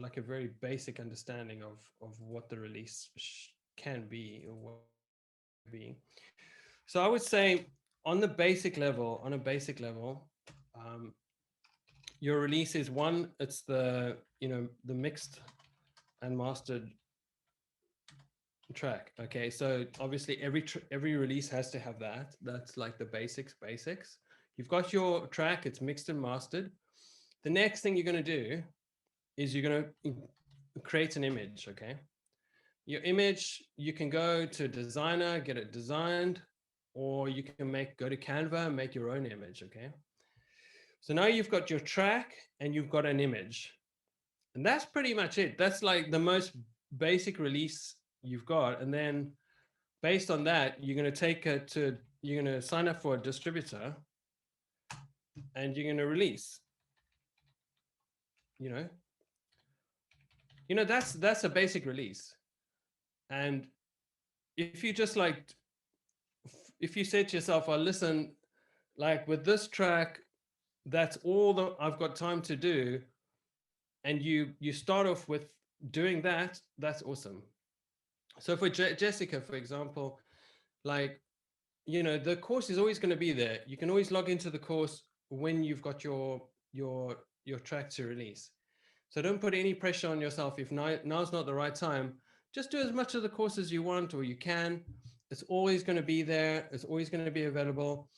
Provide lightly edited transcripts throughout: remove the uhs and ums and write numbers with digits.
like a very basic understanding of what the release can be or what be. So I would say on the basic level, on a basic level, um, your release is one, it's the, the mixed and mastered track. Okay, so obviously every release has to have that. That's like the basics. You've got your track, it's mixed and mastered. The next thing you're going to do is you're going to create an image. Okay, your image, you can go to a designer, get it designed, or you can go to Canva and make your own image. Okay, so now you've got your track and you've got an image, and that's pretty much it. That's like the most basic release you've got. And then based on that, you're going to you're going to sign up for a distributor and you're going to release, you know, that's a basic release. And if you just like, if you say to yourself, "Oh, listen, like with this track, that's all that I've got time to do," and you start off with doing that, that's awesome. So for Jessica, for example, like, the course is always going to be there. You can always log into the course when you've got your track to release. So don't put any pressure on yourself. If now's not the right time, just do as much of the course as you want or you can. It's always going to be there. It's always going to be available.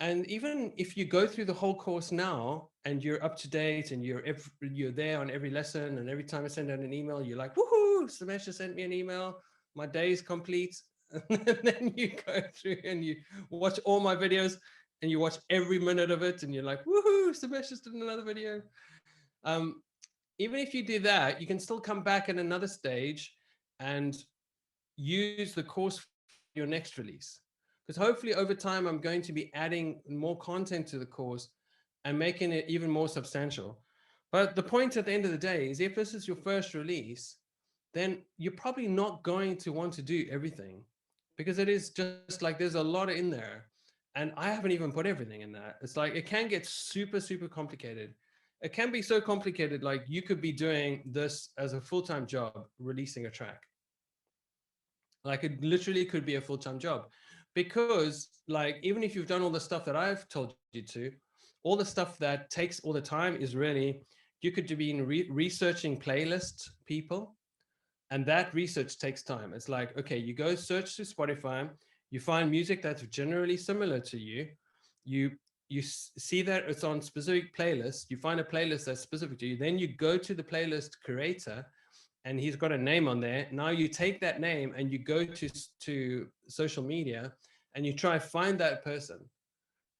And even if you go through the whole course now and you're up to date and you're there on every lesson, and every time I send out an email, you're like, woohoo, Samesh just sent me an email. My day is complete. And then you go through and you watch all my videos and you watch every minute of it and you're like, woohoo, Samesh just did another video. Um, Even if you do that, you can still come back at another stage and use the course for your next release. Because hopefully over time, I'm going to be adding more content to the course and making it even more substantial. But the point at the end of the day is if this is your first release, then you're probably not going to want to do everything, because it is just like there's a lot in there. And I haven't even put everything in that. It's like it can get super, super complicated. It can be so complicated, like you could be doing this as a full-time job, releasing a track. Like it literally could be a full-time job, because like even if you've done all the stuff that I've told you to, all the stuff that takes all the time is really, you could be researching playlist people, and that research takes time. It's like, okay, you go search through Spotify, you find music that's generally similar to you, you see that it's on specific playlists, you find a playlist that's specific to you, then you go to the playlist creator and he's got a name on there. Now you take that name and you go to social media and you try to find that person.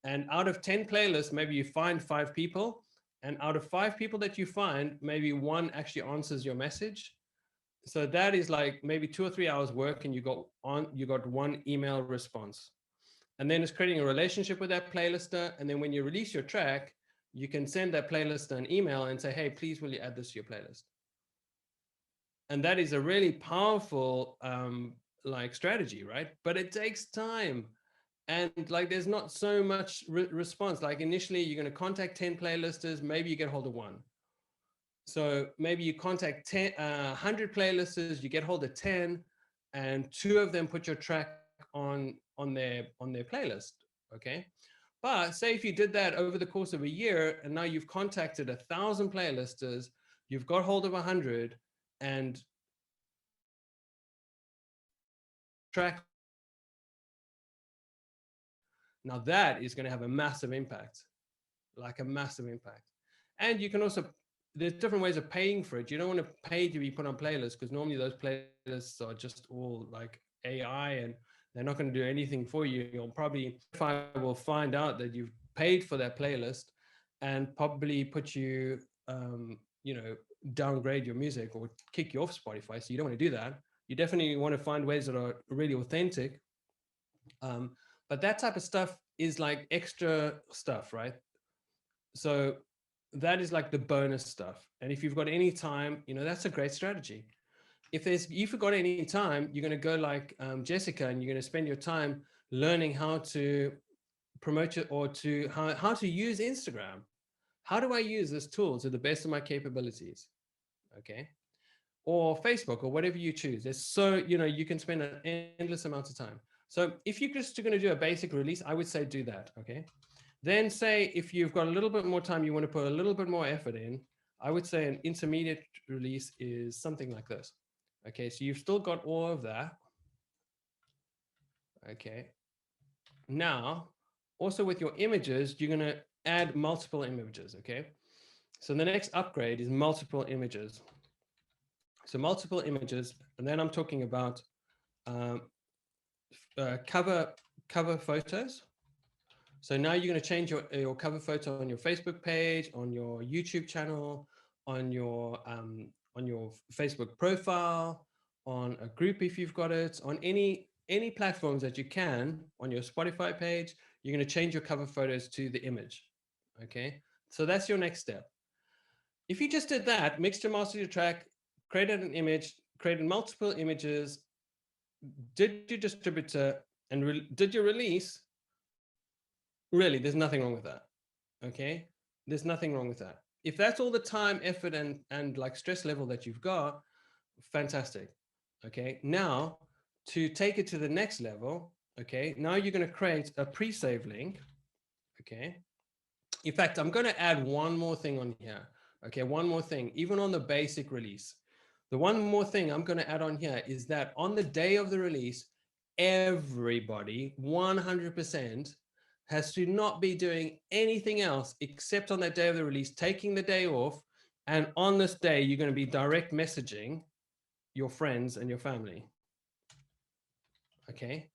And out of 10 playlists, maybe you find 5 people. And out of 5 people that you find, maybe one actually answers your message. So that is like maybe 2 or 3 hours work, and you got one email response. And then it's creating a relationship with that playlister. And then when you release your track, you can send that playlister an email and say, hey, please will you add this to your playlist? And that is a really powerful like strategy, right? But it takes time. And like there's not so much response. Like initially you're going to contact 10 playlisters, maybe you get hold of one. So maybe you contact 100 playlisters, you get hold of 10, and 2 of them put your track on their playlist. Okay, but say if you did that over the course of a year, and now you've contacted 1,000 playlisters, you've got hold of 100, and track. Now that is going to have a massive impact, like a massive impact. And you can also, there's different ways of paying for it. You don't want to pay to be put on playlists, because normally those playlists are just all like AI and they're not going to do anything for you. You'll probably, Spotify will find out that you've paid for that playlist and probably put you, downgrade your music or kick you off Spotify. So you don't want to do that. You definitely want to find ways that are really authentic. But that type of stuff is like extra stuff, right? So that is like the bonus stuff. And if you've got any time, that's a great strategy. If you've got any time, you're going to go like Jessica, and you're going to spend your time learning how to promote it, or to how to use Instagram. How do I use this tool to the best of my capabilities? okay? Or Facebook or whatever you choose. There's so, you can spend an endless amount of time. So if you're just going to do a basic release, I would say do that, okay? Then say if you've got a little bit more time, you want to put a little bit more effort in, I would say an intermediate release is something like this. Okay, so you've still got all of that. Okay. Now, also with your images, you're going to add multiple images, okay? So the next upgrade is multiple images. So multiple images, and then I'm talking about cover photos. So now you're going to change your cover photo on your Facebook page, on your YouTube channel, on your Facebook profile, on a group if you've got it, on any platforms that you can, on your Spotify page. You're going to change your cover photos to the image. Okay, so that's your next step. If you just did that, mixed and mastered your track, created an image, created multiple images, did your distributor, and did your release, really, there's nothing wrong with that. Okay, there's nothing wrong with that. If that's all the time, effort, and like stress level that you've got, fantastic. Okay, now to take it to the next level, okay, now you're going to create a pre-save link. Okay, in fact, I'm going to add one more thing on here. Okay, one more thing, even on the basic release. The one more thing I'm going to add on here is that on the day of the release, everybody 100% has to not be doing anything else except on that day of the release, taking the day off. And on this day, you're going to be direct messaging your friends and your family. Okay,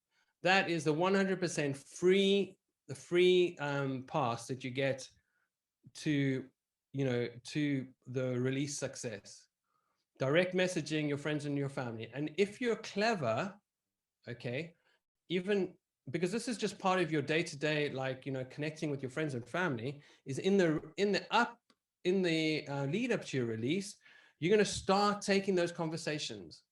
that is the 100% free, the free pass that you get to, to the release success. Direct messaging your friends and your family. And if you're clever, okay, even because this is just part of your day-to-day, like, connecting with your friends and family, is in the lead up to your release, you're going to start taking those conversations.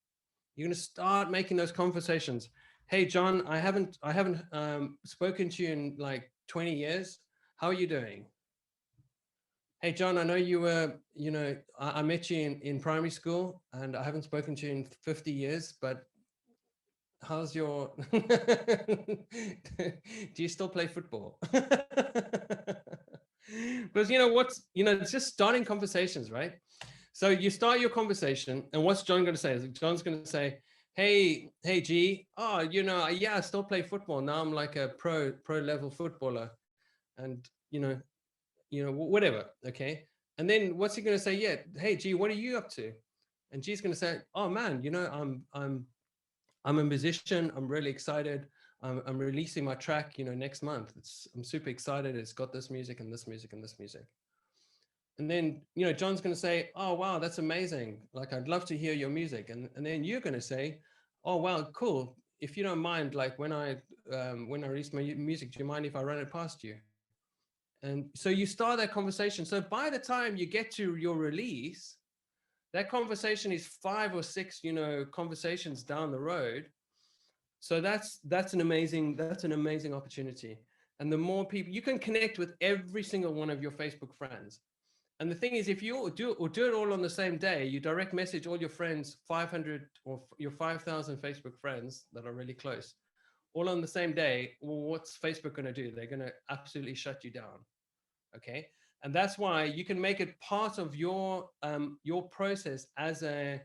You're going to start making those conversations. Hey, John, I haven't spoken to you in like 20 years. How are you doing? Hey, John, I know you were, I met you in primary school and I haven't spoken to you in 50 years, but how's your, do you still play football? Because, it's just starting conversations, right? So you start your conversation and what's John going to say? John's going to say, hey, G, oh, yeah, I still play football. Now I'm like a pro level footballer and, whatever. Okay. And then what's he going to say? Yeah. Hey, G, what are you up to? And G's going to say, oh man, I'm a musician. I'm really excited. I'm releasing my track, next month. I'm super excited. It's got this music and this music and this music. And then, John's going to say, oh, wow, that's amazing. Like, I'd love to hear your music. And then you're going to say, oh, wow, cool. If you don't mind, like when I release my music, do you mind if I run it past you? And so you start that conversation. So by the time you get to your release, that conversation is 5 or 6, conversations down the road. So that's an amazing opportunity. And the more people you can connect with every single one of your Facebook friends. And the thing is, if you do it all on the same day, you direct message all your friends, 500 or your 5,000 Facebook friends that are really close, all on the same day. Well, what's Facebook going to do? They're going to absolutely shut you down. Okay. And that's why you can make it part of your process as a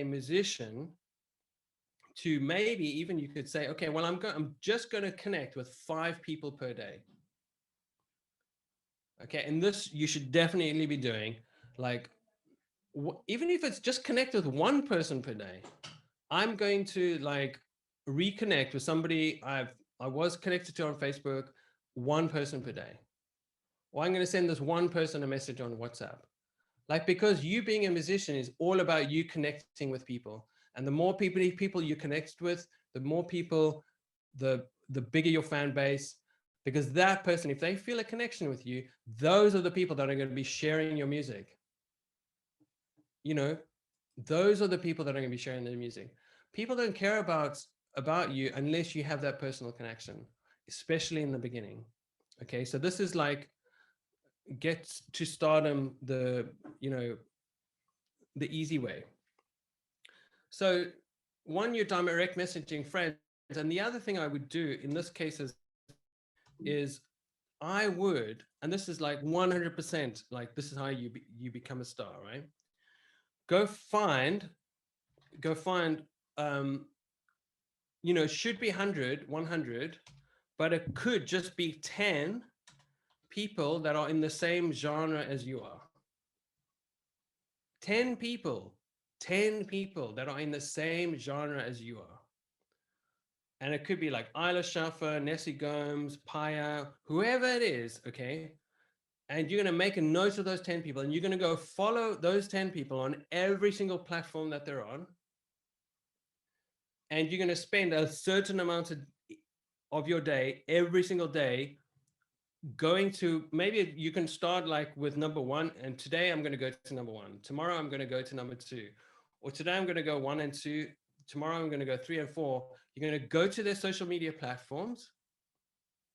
musician to maybe even you could say, okay, well, I'm just going to connect with 5 people per day. Okay. And this you should definitely be doing, like, even if it's just connect with 1 person per day. I'm going to like reconnect with somebody I was connected to on Facebook, 1 person per day. Or I'm going to send this 1 person a message on WhatsApp. Like, because you being a musician is all about you connecting with people. And the more people you connect with, the more people, the bigger your fan base. Because that person, if they feel a connection with you, those are the people that are going to be sharing your music. Those are the people that are going to be sharing their music. People don't care about you unless you have that personal connection, especially in the beginning. Okay, so this is like get to stardom, the the easy way. So one, you're direct messaging friends. And the other thing I would do in this case is I would, and this is like 100%, like this is how you become a star, right? Go find, should be 100, but it could just be 10 people that are in the same genre as you are. 10 people that are in the same genre as you are. And it could be like Isla Schaffer, Nessie Gomes, Paya, whoever it is, okay? And you're going to make a note of those 10 people, and you're going to go follow those 10 people on every single platform that they're on. And you're going to spend a certain amount of your day, every single day, going to, maybe you can start like with number 1, and today I'm going to go to number 1. Tomorrow I'm going to go to number 2. Or today I'm going to go 1 and 2. Tomorrow I'm going to go 3 and 4. You're going to go to their social media platforms.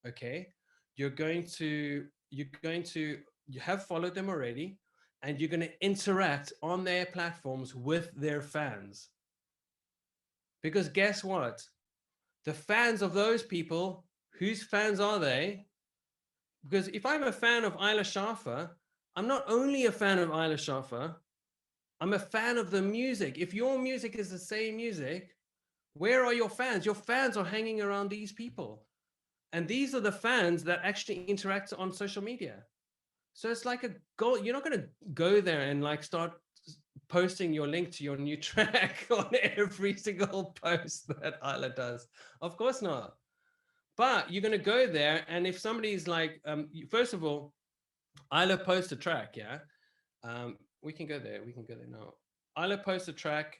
Okay. You have followed them already, and you're going to interact on their platforms with their fans. Because guess what? The fans of those people, whose fans are they? Because if I'm a fan of Isla Schaffer, I'm not only a fan of Isla Schaffer, I'm a fan of the music. If your music is the same music, where are your fans? Your fans are hanging around these people. And these are the fans that actually interact on social media. So it's like a goal. You're not going to go there and like start posting your link to your new track on every single post that Isla does. Of course not. But you're going to go there, and if somebody's like, first of all, Isla posts a track, yeah? We can go there. We can go there now. Isla posts a track.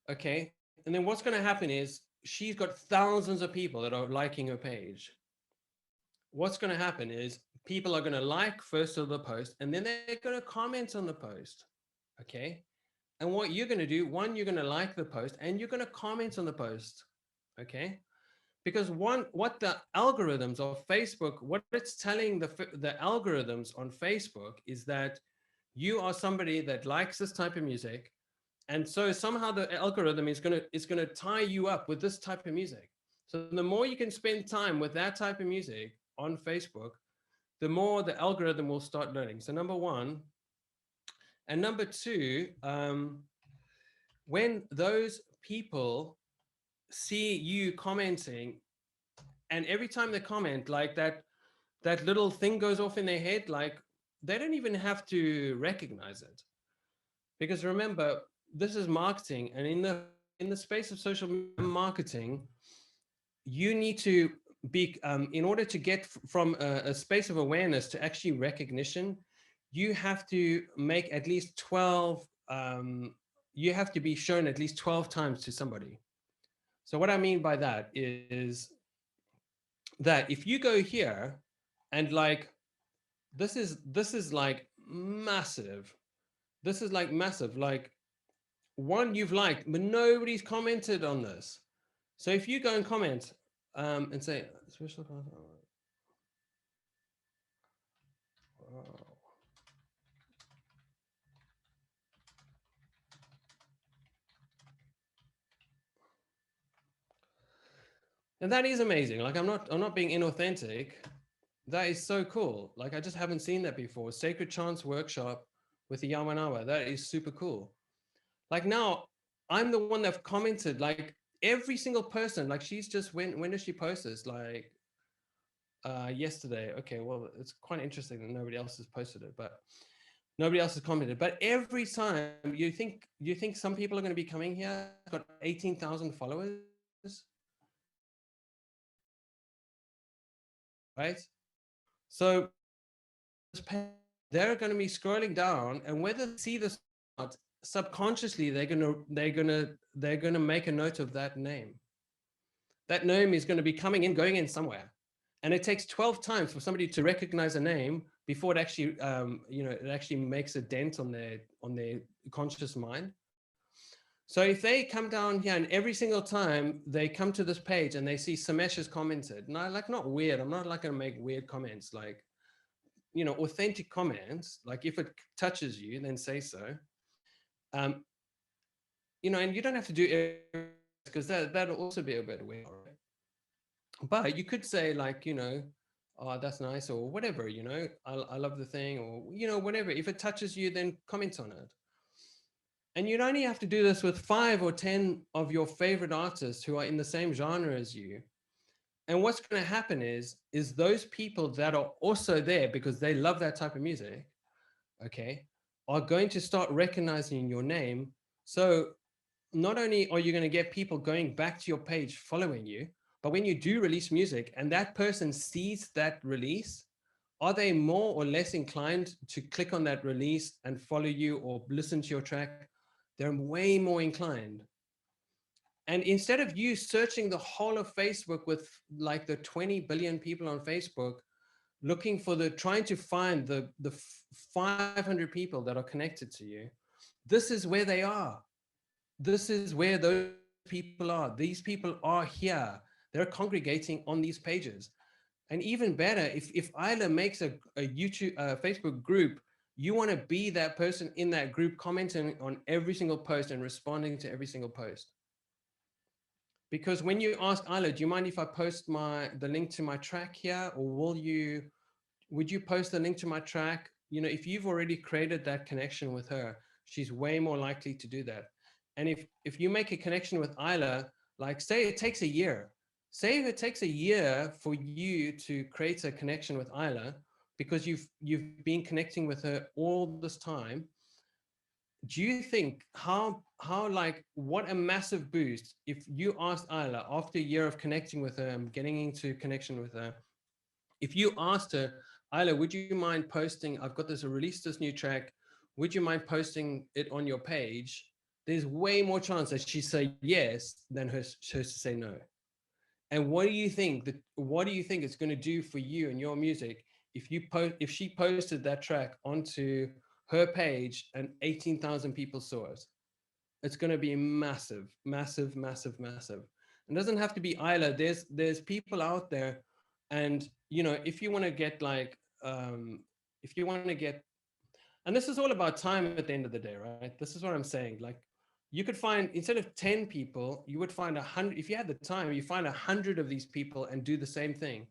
Okay. And then what's going to happen is she's got thousands of people that are liking her page. What's going to happen is people are going to like first of the post, and then they're going to comment on the post. Okay. And what you're going to do, one, you're going to like the post, and you're going to comment on the post. Okay. Because what the algorithms of Facebook, what it's telling the algorithms on Facebook is that you are somebody that likes this type of music. And so somehow the algorithm is going to tie you up with this type of music. So the more you can spend time with that type of music on Facebook, the more the algorithm will start learning. So number 1. And number 2, when those people see you commenting, and every time they comment, like that little thing goes off in their head, like they don't even have to recognize it. Because remember, this is marketing, and in the space of social marketing, you need to be in order to get from a space of awareness to actually recognition, you have to make at least 12 you have to be shown at least 12 times to somebody. So what I mean by that is that if you go here and like this is like massive, this is like massive, like one you've liked, but nobody's commented on this. So if you go and comment and say special content, wow. And that is amazing. Like I'm not being inauthentic. That is so cool. Like I just haven't seen that before. Sacred Chants workshop with the Yamanawa. That is super cool. Like now I'm the one that commented, like every single person, like she's just when does she post this? Like yesterday. Okay, well, it's quite interesting that nobody else has posted it, but nobody else has commented. But every time you think some people are going to be coming here, got 18,000 followers, right? So they're going to be scrolling down, and whether they see this or not, subconsciously they're going to make a note of that name. That name is going to be coming in, going in somewhere. And it takes 12 times for somebody to recognize a name before it actually, it actually makes a dent on their conscious mind. So if they come down here and every single time they come to this page and they see Samesh has commented, and I like, not weird, I'm not like going to make weird comments, like, authentic comments, like if it touches you, then say so. um and you don't have to do it, because that'll also be a bit weird, right? But you could say, like, oh, that's nice, or whatever, I love the thing, or whatever. If it touches you, then comment on it. And you'd only have to do this with 5 or 10 of your favorite artists who are in the same genre as you. And what's going to happen is those people that are also there because they love that type of music, okay, are going to start recognizing your name. So not only are you going to get people going back to your page following you, but when you do release music and that person sees that release, are they more or less inclined to click on that release and follow you or listen to your track? They're way more inclined. And instead of you searching the whole of Facebook with like the 20 billion people on Facebook, looking for trying to find the 500 people that are connected to you, this is where they are. This is where those people are. These people are here. They're congregating on these pages. And even better, if Isla makes a Facebook group, you want to be that person in that group, commenting on every single post and responding to every single post. Because when you ask Isla, do you mind if I post the link to my track here, or would you post the link to my track? If you've already created that connection with her, she's way more likely to do that. And if you make a connection with Isla, like say it takes a year, say if it takes a year for you to create a connection with Isla, because you've been connecting with her all this time, do you think like what a massive boost if you asked Isla after a year of connecting with her and getting into connection with her, if you asked her, Isla, would you mind posting, I've got released this new track, would you mind posting it on your page? There's way more chance that she say yes than hers to say no. And what do you think it's going to do for you and your music if she posted that track onto her page and 18,000 people saw it? It's going to be massive, massive, massive, massive. It doesn't have to be Isla. There's people out there, and if you want to get like, if you want to get, and this is all about time at the end of the day, right? This is what I'm saying. Like, you could find, instead of 10 people, you would find 100. If you had the time, you find 100 of these people and do the same thing.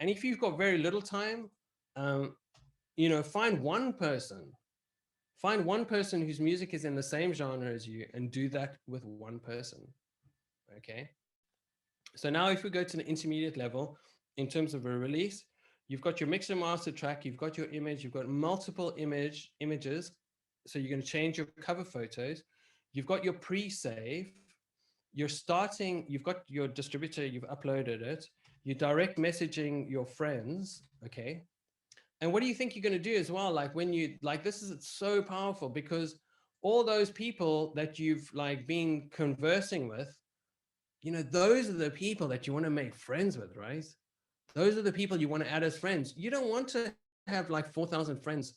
And if you've got very little time, find one person. Find one person whose music is in the same genre as you and do that with one person. Okay. So now if we go to the intermediate level, in terms of a release, you've got your mix and master track, you've got your image, you've got multiple images. So you're going to change your cover photos. You've got your pre-save. You've got your distributor, you've uploaded it. You're direct messaging your friends. Okay. And what do you think you're going to do as well? Like this is so powerful, because all those people that you've like been conversing with, those are the people that you want to make friends with, right? Those are the people you want to add as friends. You don't want to have like 4,000 friends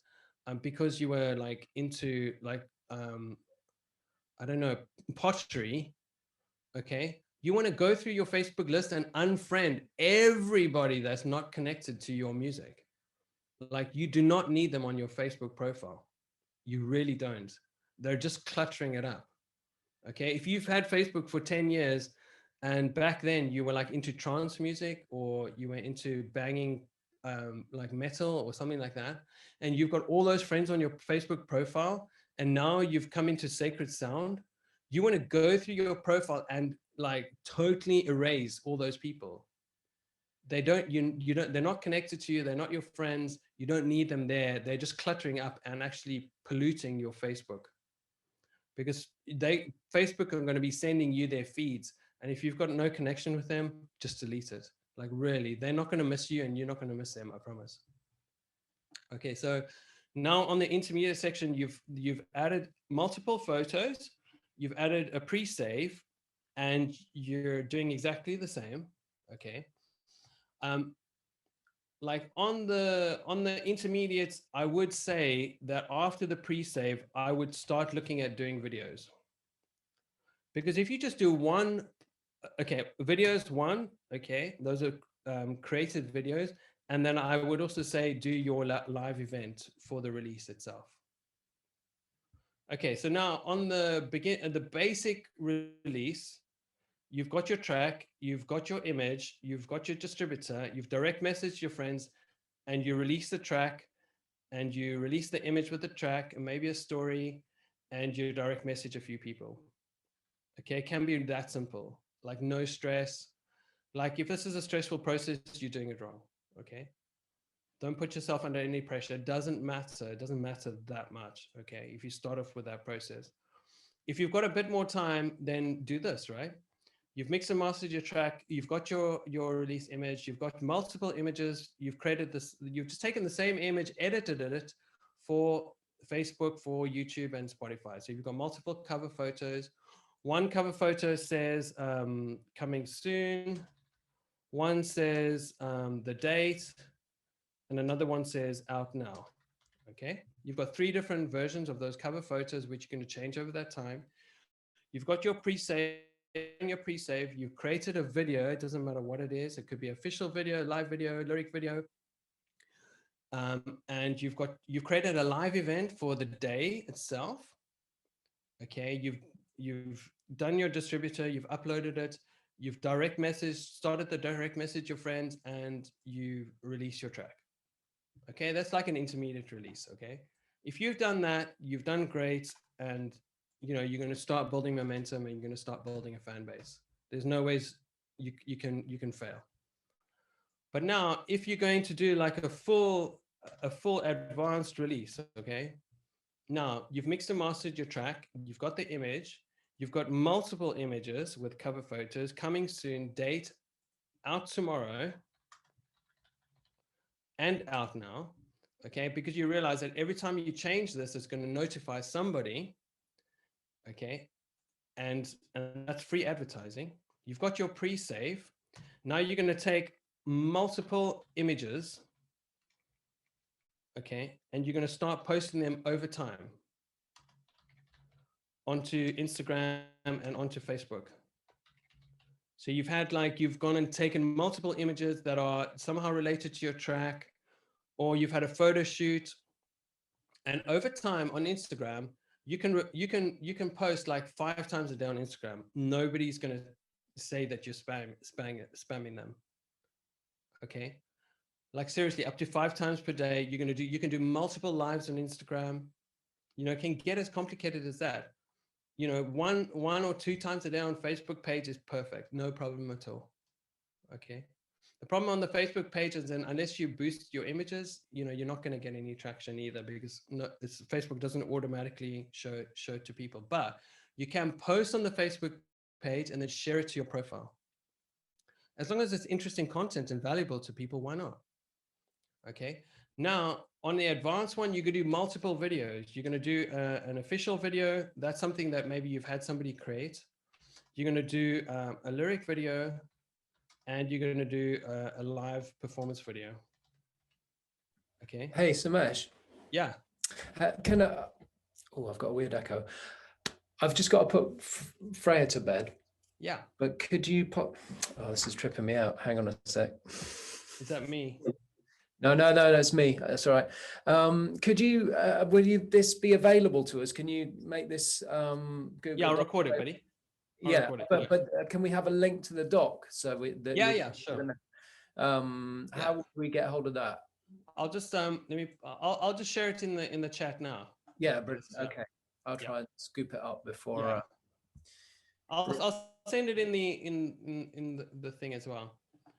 because you were like into like, I don't know, pottery. Okay. You want to go through your Facebook list and unfriend everybody that's not connected to your music. Like, you do not need them on your Facebook profile. You really don't. They're just cluttering it up. Okay. If you've had Facebook for 10 years and back then you were like into trance music, or you were into banging like metal or something like that, and you've got all those friends on your Facebook profile, and now you've come into Sacred Sound, you want to go through your profile and like totally erase all those people. They don't, you don't, they're not connected to you. They're not your friends. You don't need them there. They're just cluttering up and actually polluting your Facebook, because Facebook are going to be sending you their feeds. And if you've got no connection with them, just delete it. Like, really, they're not going to miss you and you're not going to miss them, I promise. Okay. So now on the intermediate section, you've added multiple photos, you've added a pre-save, and you're doing exactly the same. Okay. Like on the intermediates, I would say that after the pre-save, I would start looking at doing videos. Because if you just do one, okay, videos one, okay, those are created videos, And then I would also say, do your live event for the release itself. Okay, so now on the basic release, you've got your track, you've got your image, you've got your distributor, you've direct messaged your friends, and you release the track, and you release the image with the track, and maybe a story, and you direct message a few people. Okay, it can be that simple, like no stress. Like if this is a stressful process, you're doing it wrong. Okay. Don't put yourself under any pressure. It doesn't matter. It doesn't matter that much. Okay. If you start off with that process, if you've got a bit more time, then do this, right? You've mixed and mastered your track. You've got your release image. You've got multiple images. You've created this. You've just taken the same image, edited it for Facebook, for YouTube and Spotify. So you've got multiple cover photos. One cover photo says coming soon. One says the date, and another one says out now. Okay, you've got 3 different versions of those cover photos, which you're going to change over that time. You've got your pre-save. Your pre-save, you've created a video. It doesn't matter what it is. It could be official video, live video, lyric video. And you've created a live event for the day itself. Okay, you've done your distributor, you've uploaded it, you've direct message, started the direct message your friends, and you release your track. Okay, that's like an intermediate release. Okay, if you've done that, you've done great, and you're going to start building momentum, and you're going to start building a fan base. There's no ways you can fail. But now, if you're going to do like a full advanced release, okay, now you've mixed and mastered your track, you've got the image, you've got multiple images with cover photos, coming soon, date, out tomorrow, and out now. Okay, because you realize that every time you change this, it's going to notify somebody. Okay, and that's free advertising. You've got your pre-save. Now you're going to take multiple images, okay, and you're going to start posting them over time onto Instagram and onto Facebook. So you've had you've gone and taken multiple images that are somehow related to your track, or you've had a photo shoot, and over time on Instagram, you can post like 5 times a day on Instagram. Nobody's going to say that you're spamming them. Okay, like seriously, up to 5 times per day. You can do multiple lives on Instagram. It can get as complicated as that. One or 2 times a day on Facebook page is perfect, no problem at all. Okay, the problem on the Facebook page is then unless you boost your images, you're not going to get any traction either, because Facebook doesn't automatically show to people. But you can post on the Facebook page and then share it to your profile. As long as it's interesting content and valuable to people, why not? Okay. Now, on the advanced one, you could do multiple videos. You're going to do an official video. That's something that maybe you've had somebody create. You're going to do a lyric video, and you're going to do a live performance video. Okay. Hey, Samesh. Yeah. Can I? Oh, I've got a weird echo. I've just got to put Freya to bed. Yeah. But could you put? Oh, this is tripping me out. Hang on a sec. Is that me? No, that's me. That's all right. Could you? Will this be available to us? Can you make this? Google yeah, I'll record it, buddy. Yeah, but can we have a link to the doc so yeah, sure. How would we get hold of that? I'll just I'll just share it in the chat now. Yeah, but okay. I'll try and scoop it up before. Yeah. I'll send it in the thing as well.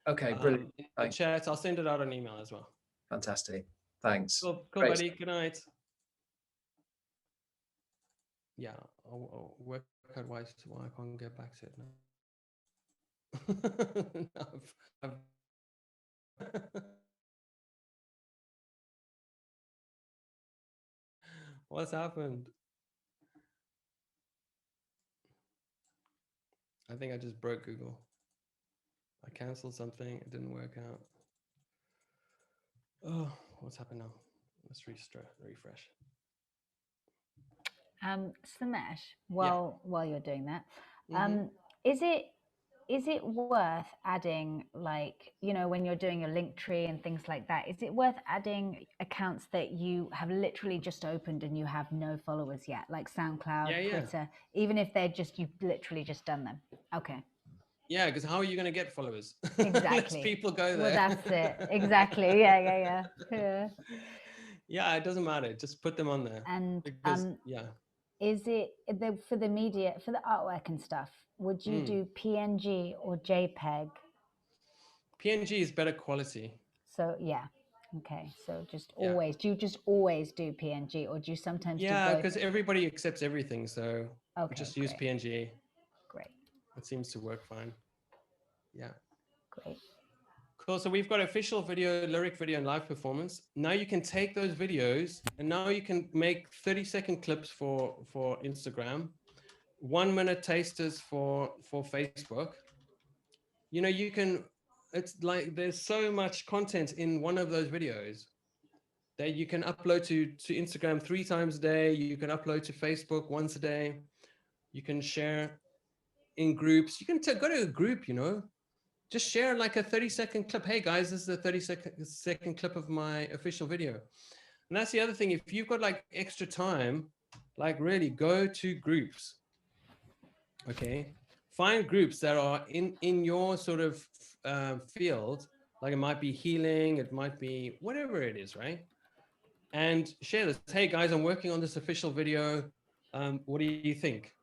Okay, brilliant. In the chat, I'll send it out on email as well. Fantastic. Thanks. Cool, buddy. Good night. Yeah, I'll work out why I can't get back to it now. What's happened? I think I just broke Google. I canceled something. It didn't work out. Oh, what's happened now? Let's refresh. Samesh, while you're doing that, is it is it worth adding, like, you know, when you're doing your link tree and things like that, is it worth adding accounts that you have literally just opened and you have no followers yet, like SoundCloud, Yeah, yeah. Twitter, even if they're just, you've literally just done them? Okay. Yeah, because how are you going to get followers? Unless Exactly. people go there. Well, that's it. Exactly. Yeah. Yeah, it doesn't matter. Just put them on there. And Because, yeah. is it for the media, for the artwork and stuff, would you do PNG or JPEG? PNG is better quality. So yeah. Okay. So just Yeah. always, do you just always do PNG, or do you sometimes do Yeah, both? because everybody accepts everything. So Okay, just use great. PNG. Great. It seems to work fine. Yeah. Great. Cool. So we've got official video, lyric video, and live performance. Now you can take those videos and now you can make 30-second clips for Instagram, 1-minute tasters for Facebook. You know, you can, it's like there's so much content in one of those videos that you can upload to Instagram 3 times a day. You can upload to Facebook once a day. You can share in groups. You can go to a group, you know, just share like a 30-second clip. Hey guys, this is a 30-second clip of my official video. And that's the other thing. If you've got like extra time, like really go to groups. Okay. Find groups that are in your sort of field. Like it might be healing, it might be whatever it is, right? And share this. Hey guys, I'm working on this official video. What do you think?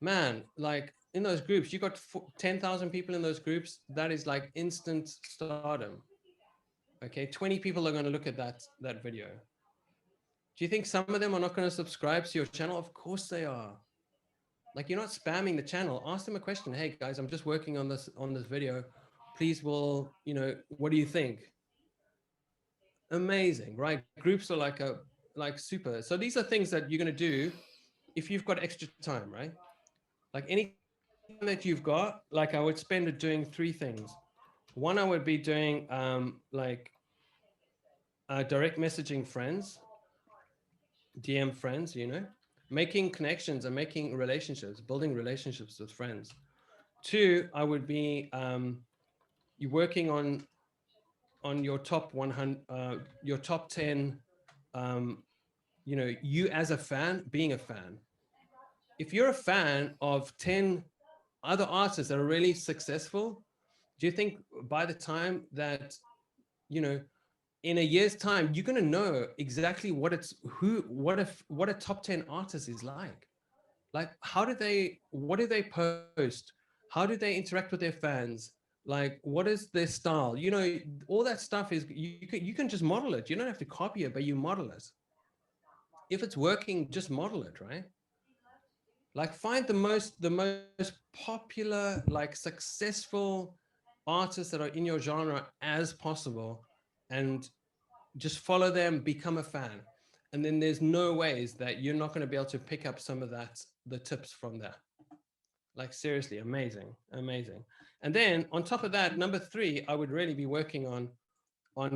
Man, like in those groups, you got 10,000 people in those groups. That is like instant stardom. Okay, 20 people are going to look at that video. Do you think some of them are not going to subscribe to your channel? Of course they are. Like you're not spamming the channel. Ask them a question. Hey guys, I'm just working on this video. Please, will you know, what do you think? Amazing, right? Groups are like super. So these are things that you're going to do if you've got extra time, right? Like any that you've got, like I would spend it doing 3 things. One, I would be doing like direct messaging friends, DM friends, you know, making connections and making relationships, building relationships with friends. 2, I would be you working on your top 100, your top 10, you know, you as a fan, being a fan. If you're a fan of 10 other artists that are really successful, do you think by the time that, you know, in a year's time, you're going to know exactly what a top 10 artist is like? Like, what do they post? How do they interact with their fans? Like, what is their style? You know, all that stuff is, you can just model it. You don't have to copy it, but you model it. If it's working, just model it, right? Like find the most popular, like successful artists that are in your genre as possible and just follow them, become a fan. And then there's no ways that you're not going to be able to pick up some of the tips from that. Like seriously, amazing. And then on top of that, number 3, I would really be working on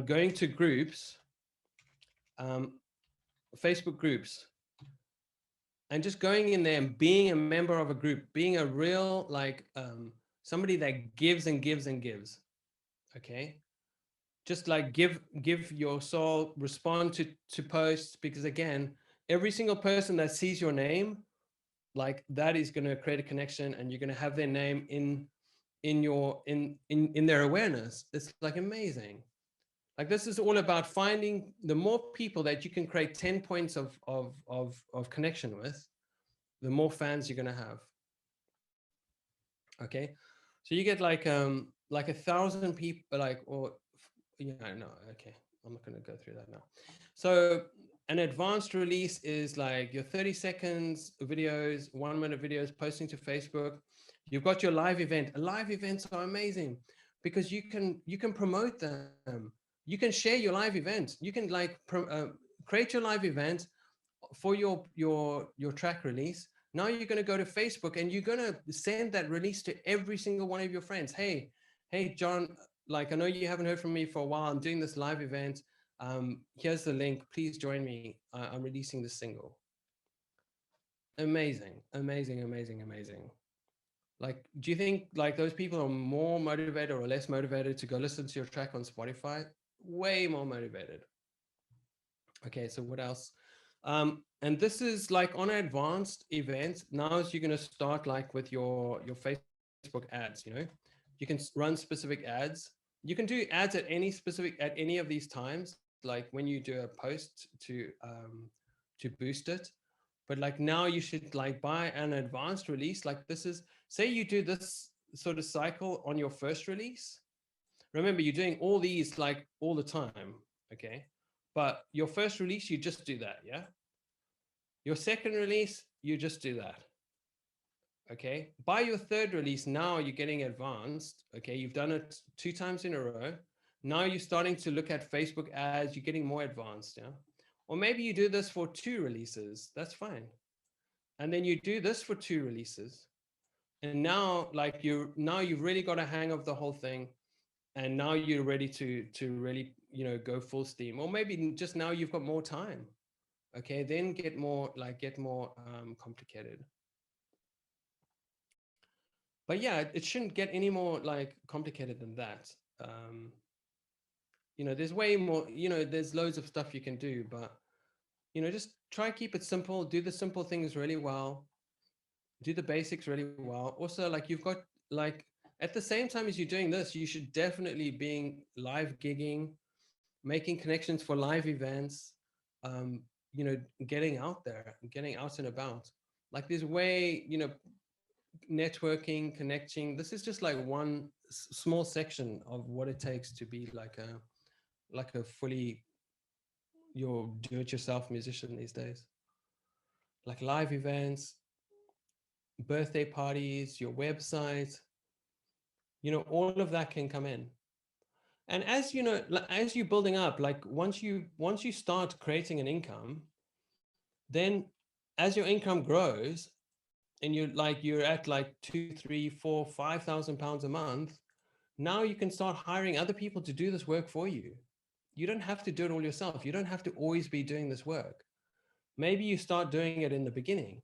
going to groups, Facebook groups, and just going in there and being a member of a group, being a real, like somebody that gives and gives and gives. Okay. Just like give your soul, respond to posts, because again, every single person that sees your name, like that is going to create a connection, and you're going to have their name in their awareness. It's like amazing. Like this is all about finding the more people that you can create 10 points of connection with, the more fans you're going to have. Okay. So you get like 1,000 people, like, or yeah, no, okay. I'm not going to go through that now. So an advanced release is like your 30 seconds videos, 1-minute videos, posting to Facebook. You've got your live event. Live events are amazing because you can promote them. You can share your live event. You can like create your live event for your track release. Now you're going to go to Facebook and you're going to send that release to every single one of your friends. Hey, John, like, I know you haven't heard from me for a while. I'm doing this live event. Here's the link. Please join me. I'm releasing this single. Amazing. Like, do you think like those people are more motivated or less motivated to go listen to your track on Spotify? Way more motivated. Okay, so what else? And this is like on advanced events. Now is you're going to start like with your Facebook ads, you know, you can run specific ads. You can do ads at any of these times, like when you do a post to boost it. But like now you should like buy an advanced release. Like this is, say you do this sort of cycle on your first release. Remember, you're doing all these like all the time. Okay. But your first release, you just do that. Yeah. Your second release, you just do that. Okay. By your third release, now you're getting advanced. Okay. You've done it 2 times in a row. Now you're starting to look at Facebook ads. You're getting more advanced. Yeah. Or maybe you do this for 2 releases. That's fine. And then you do this for 2 releases. And now like you've really got a hang of the whole thing. And now you're ready to really, you know, go full steam. Or maybe just now you've got more time. Okay, then get more complicated. But yeah, it shouldn't get any more like complicated than that. You know, there's way more, you know, there's loads of stuff you can do, but you know, just try keep it simple, do the simple things really well, do the basics really well. Also, like you've got like at the same time as you're doing this, you should definitely be live gigging, making connections for live events, you know, getting out there, getting out and about. Like there's way, you know, networking, connecting. This is just like one small section of what it takes to be like a fully your do-it-yourself musician these days. Like live events, birthday parties, your website, you know, all of that can come in. And as you know, as you're building up, like once you start creating an income, then as your income grows and you're at like 2, 3, 4, 5,000 pounds a month, now you can start hiring other people to do this work for you. You don't have to do it all yourself. You don't have to always be doing this work. Maybe you start doing it in the beginning.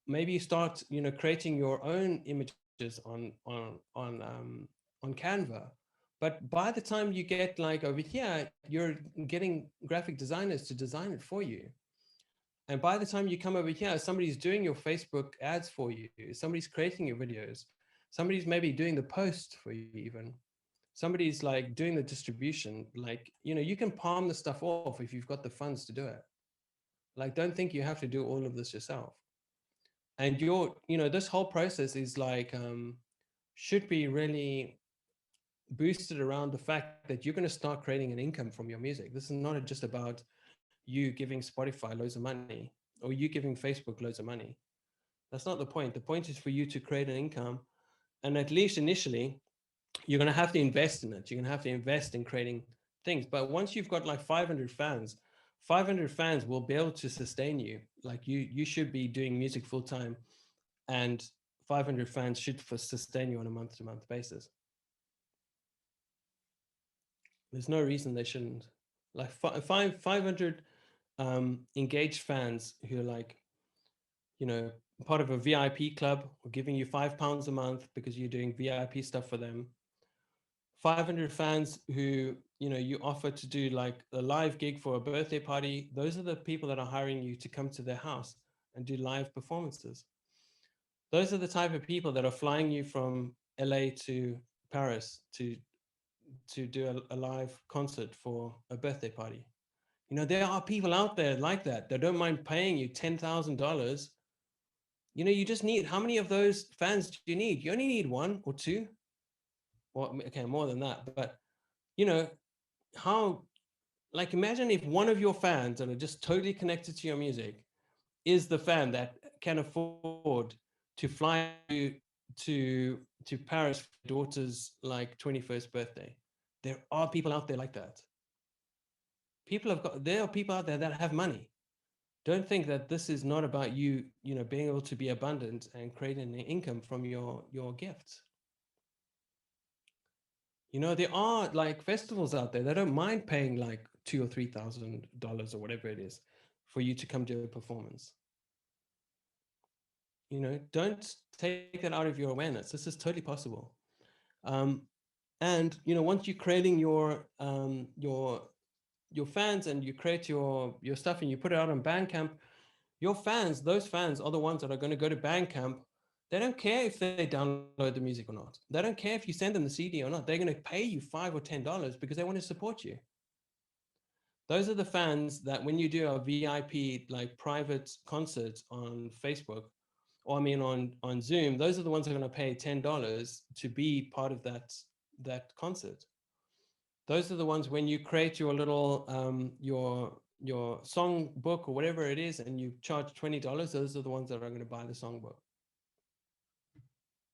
Maybe you start, you know, creating your own images on Canva. But by the time you get like over here, you're getting graphic designers to design it for you. And by the time you come over here, somebody's doing your Facebook ads for you. Somebody's creating your videos. Somebody's maybe doing the post for you even. Somebody's like doing the distribution. Like, you know, you can palm the stuff off if you've got the funds to do it. Like, don't think you have to do all of this yourself. And you know, this whole process is like, should be really boosted around the fact that you're going to start creating an income from your music. This is not just about you giving Spotify loads of money or you giving Facebook loads of money. That's not the point. The point is for you to create an income. And at least initially, you're going to have to invest in it. You're going to have to invest in creating things. But once you've got like 500 fans will be able to sustain you. Like you should be doing music full time, and 500 fans should sustain you on a month-to-month basis. There's no reason they shouldn't. Like 500 engaged fans who are like, you know, part of a VIP club or giving you £5 a month because you're doing VIP stuff for them. 500 fans who, you know, you offer to do like a live gig for a birthday party. Those are the people that are hiring you to come to their house and do live performances. Those are the type of people that are flying you from LA to Paris to do a live concert for a birthday party. You know, there are people out there like that don't mind paying you $10,000. You know, you just need, how many of those fans do you need? You only need 1 or 2. Well, okay, more than that. But, you know, how, like, imagine if one of your fans that are just totally connected to your music is the fan that can afford to fly you to Paris for your daughter's like 21st birthday. There are people out there like that. There are people out there that have money. Don't think that this is not about you, you know, being able to be abundant and creating an income from your gifts. You know, there are like festivals out there that don't mind paying like $2,000 or $3,000 or whatever it is for you to come to a performance. You know, don't take that out of your awareness. This is totally possible. And you know, once you're creating your fans, and you create your stuff and you put it out on Bandcamp, your fans, those fans are the ones that are going to go to Bandcamp. They don't care if they download the music or not. They don't care if you send them the CD or not. They're going to pay you $5 or $10 because they want to support you. Those are the fans that when you do a VIP, like private concert on Facebook, or I mean on Zoom, those are the ones that are going to pay $10 to be part of that concert. Those are the ones when you create your little your song book or whatever it is, and you charge $20, those are the ones that are going to buy the song book.